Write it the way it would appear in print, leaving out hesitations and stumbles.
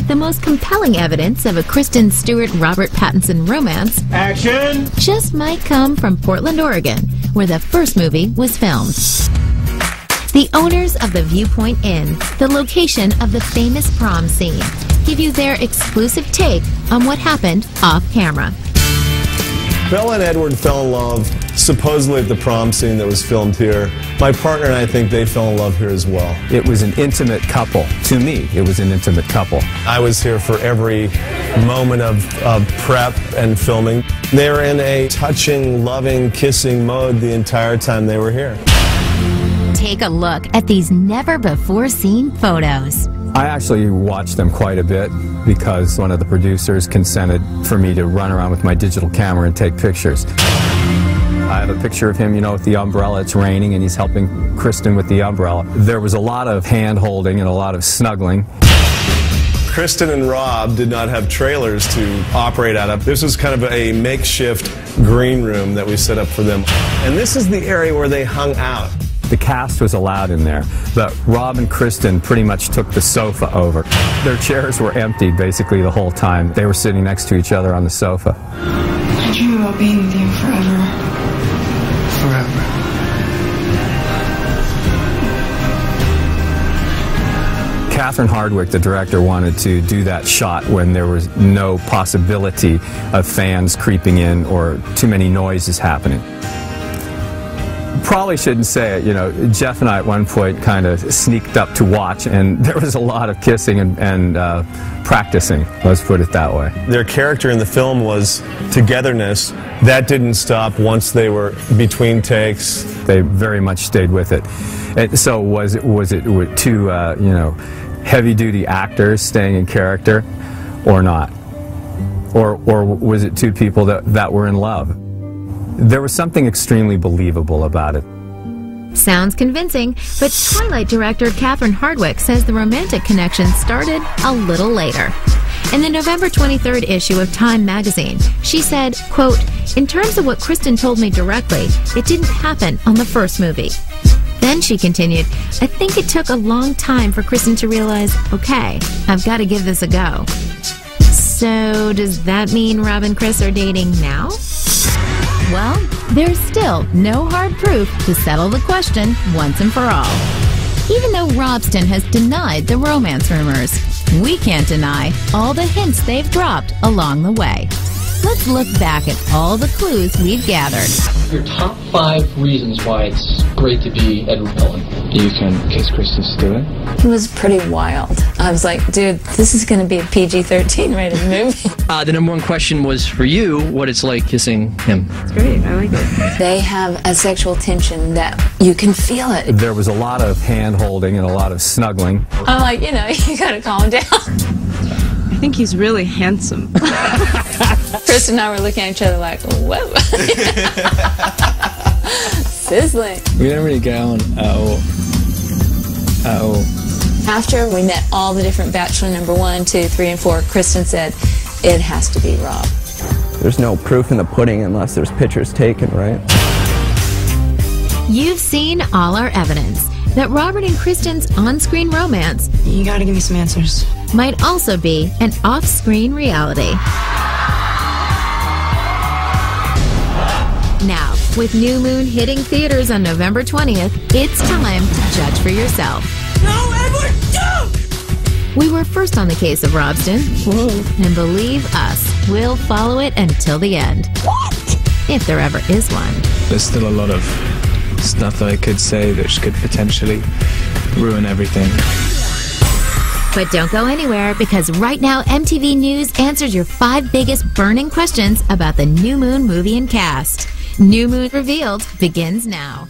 the most compelling evidence of a Kristen Stewart-Robert Pattinson romance Action! just might come from Portland, Oregon, where the first movie was filmed. The owners of the Viewpoint Inn, the location of the famous prom scene, give you their exclusive take on what happened off-camera. Bella and Edward fell in love supposedly at the prom scene that was filmed here. My partner and I think they fell in love here as well. It was an intimate couple. To me, it was an intimate couple. I was here for every moment of prep and filming. They were in a touching, loving, kissing mode the entire time they were here. Take a look at these never-before-seen photos. I actually watched them quite a bit because one of the producers consented for me to run around with my digital camera and take pictures. I have a picture of him, you know, with the umbrella. It's raining and he's helping Kristen with the umbrella. There was a lot of hand-holding and a lot of snuggling. Kristen and Rob did not have trailers to operate out of. This was kind of a makeshift green room that we set up for them. And this is the area where they hung out. The cast was allowed in there, but Rob and Kristen pretty much took the sofa over. Their chairs were empty basically the whole time. They were sitting next to each other on the sofa. I dream about being with you forever. Forever. Catherine Hardwicke, the director, wanted to do that shot when there was no possibility of fans creeping in or too many noises happening. Probably shouldn't say it, you know, Jeff and I at one point kind of sneaked up to watch, and there was a lot of kissing and practicing, let's put it that way. Their character in the film was togetherness. That didn't stop once they were between takes. They very much stayed with it. And so was it two, you know, heavy-duty actors staying in character or not? Or was it two people that were in love? There was something extremely believable about it. Sounds convincing, but Twilight director Catherine Hardwicke says the romantic connection started a little later. In the November 23rd issue of Time magazine, she said, quote, "In terms of what Kristen told me directly, it didn't happen on the first movie." Then she continued, "I think it took a long time for Kristen to realize, okay, I've got to give this a go." So does that mean Rob and Chris are dating now? Well, there's still no hard proof to settle the question once and for all. Even though Robsten has denied the romance rumors, we can't deny all the hints they've dropped along the way. Let's look back at all the clues we've gathered. Your top 5 reasons why it's great to be Edward Cullen. You can kiss Kristen Stewart. It was pretty wild. I was like, dude, this is going to be a PG-13 rated movie. The number one question was for you, what it's like kissing him. It's great. I like it. They have a sexual tension that you can feel it. There was a lot of hand-holding and a lot of snuggling. I'm like, you know, you got to calm down. I think he's really handsome. Chris and I were looking at each other like, whoa. Sizzling. We didn't really get on at all. After we met all the different Bachelor number 1, 2, 3, and 4, Kristen said, it has to be Rob. There's no proof in the pudding unless there's pictures taken, right? You've seen all our evidence that Robert and Kristen's on-screen romance, You gotta give me some answers. might also be an off-screen reality. Now, with New Moon hitting theaters on November 20th, it's time to judge for yourself. No, Edward, don't! We were first on the case of Robsten, and believe us, we'll follow it until the end. What? If there ever is one. There's still a lot of stuff that I could say that could potentially ruin everything. But don't go anywhere, because right now MTV News answers your 5 biggest burning questions about the New Moon movie and cast. New Moon Revealed begins now.